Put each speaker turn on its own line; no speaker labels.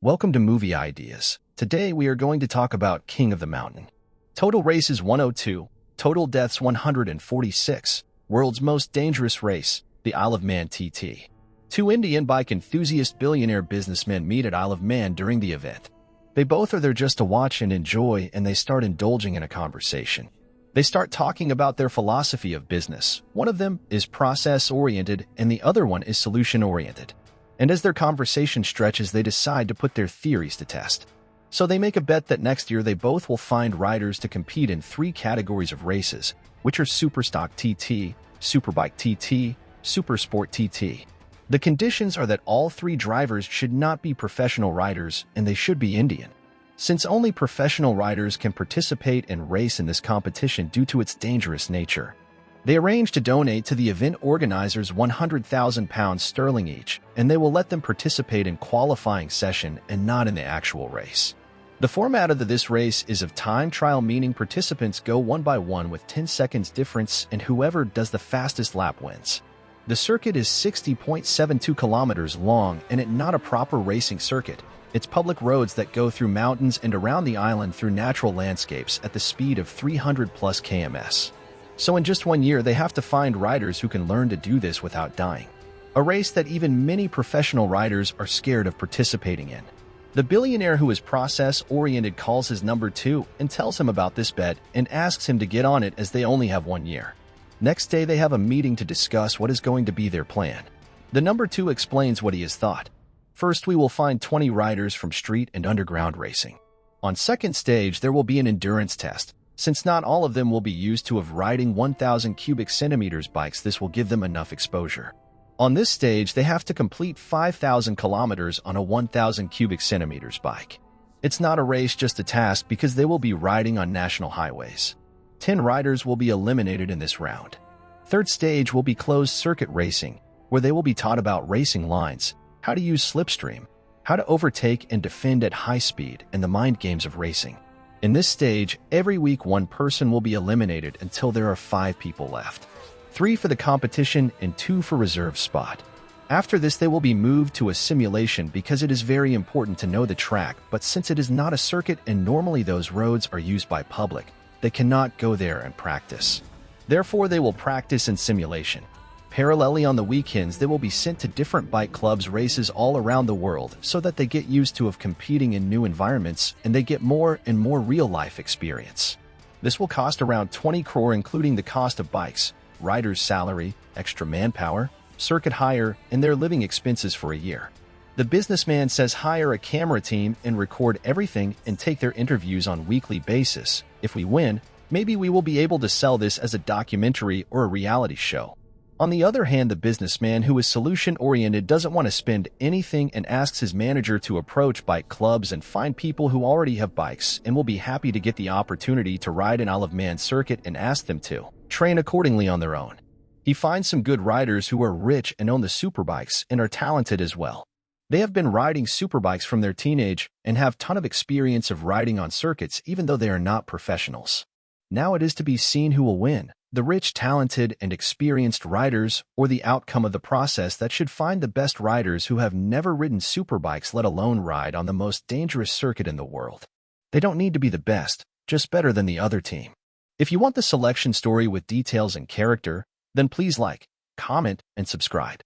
Welcome to Movie Ideas. Today we are going to talk about King of the Mountain. Total races 102, total deaths 146, world's most dangerous race, the Isle of Man TT. Two Indian bike enthusiast billionaire businessmen meet at Isle of Man during the event. They both are there just to watch and enjoy, and they start indulging in a conversation. They start talking about their philosophy of business. One of them is process-oriented and the other one is solution-oriented. And as their conversation stretches, they decide to put their theories to test. So they make a bet that next year they both will find riders to compete in three categories of races, which are Superstock TT, Superbike TT, Supersport TT. The conditions are that all three drivers should not be professional riders and they should be Indian. Since only professional riders can participate and race in this competition due to its dangerous nature, they arrange to donate to the event organizers £100,000 each, and they will let them participate in qualifying session and not in the actual race. The format of this race is of time trial, meaning participants go one by one with 10 seconds difference, and whoever does the fastest lap wins. The circuit is 60.72 kilometers long, and it's not a proper racing circuit. It's public roads that go through mountains and around the island through natural landscapes at the speed of 300 plus km/h. So in just 1 year, they have to find riders who can learn to do this without dying. A race that even many professional riders are scared of participating in. The billionaire who is process-oriented calls his number 2 and tells him about this bet and asks him to get on it as they only have 1 year. Next day, they have a meeting to discuss what is going to be their plan. The number 2 explains what he has thought. First, we will find 20 riders from street and underground racing. On second stage, there will be an endurance test. Since not all of them will be used to of riding 1,000 cubic centimeters bikes, this will give them enough exposure. On this stage, they have to complete 5,000 kilometers on a 1,000 cubic centimeters bike. It's not a race, just a task, because they will be riding on national highways. 10 riders will be eliminated in this round. Third stage will be closed circuit racing, where they will be taught about racing lines, how to use slipstream, how to overtake and defend at high speed, and the mind games of racing. In this stage, every week one person will be eliminated until there are 5 people left. 3 for the competition and 2 for reserve spot. After this, they will be moved to a simulation because it is very important to know the track, but since it is not a circuit and normally those roads are used by public, they cannot go there and practice. Therefore, they will practice in simulation. Parallelly, on the weekends, they will be sent to different bike clubs races all around the world so that they get used to of competing in new environments and they get more and more real-life experience. This will cost around 20 crore, including the cost of bikes, riders' salary, extra manpower, circuit hire, and their living expenses for a year. The businessman says hire a camera team and record everything and take their interviews on weekly basis. If we win, maybe we will be able to sell this as a documentary or a reality show. On the other hand, the businessman who is solution-oriented doesn't want to spend anything and asks his manager to approach bike clubs and find people who already have bikes and will be happy to get the opportunity to ride an Isle of Man circuit and ask them to train accordingly on their own. He finds some good riders who are rich and own the superbikes and are talented as well. They have been riding superbikes from their teenage and have ton of experience of riding on circuits even though they are not professionals. Now it is to be seen who will win. The rich, talented, and experienced riders, or the outcome of the process that should find the best riders who have never ridden superbikes, let alone ride on the most dangerous circuit in the world. They don't need to be the best, just better than the other team. If you want the selection story with details and character, then please like, comment, and subscribe.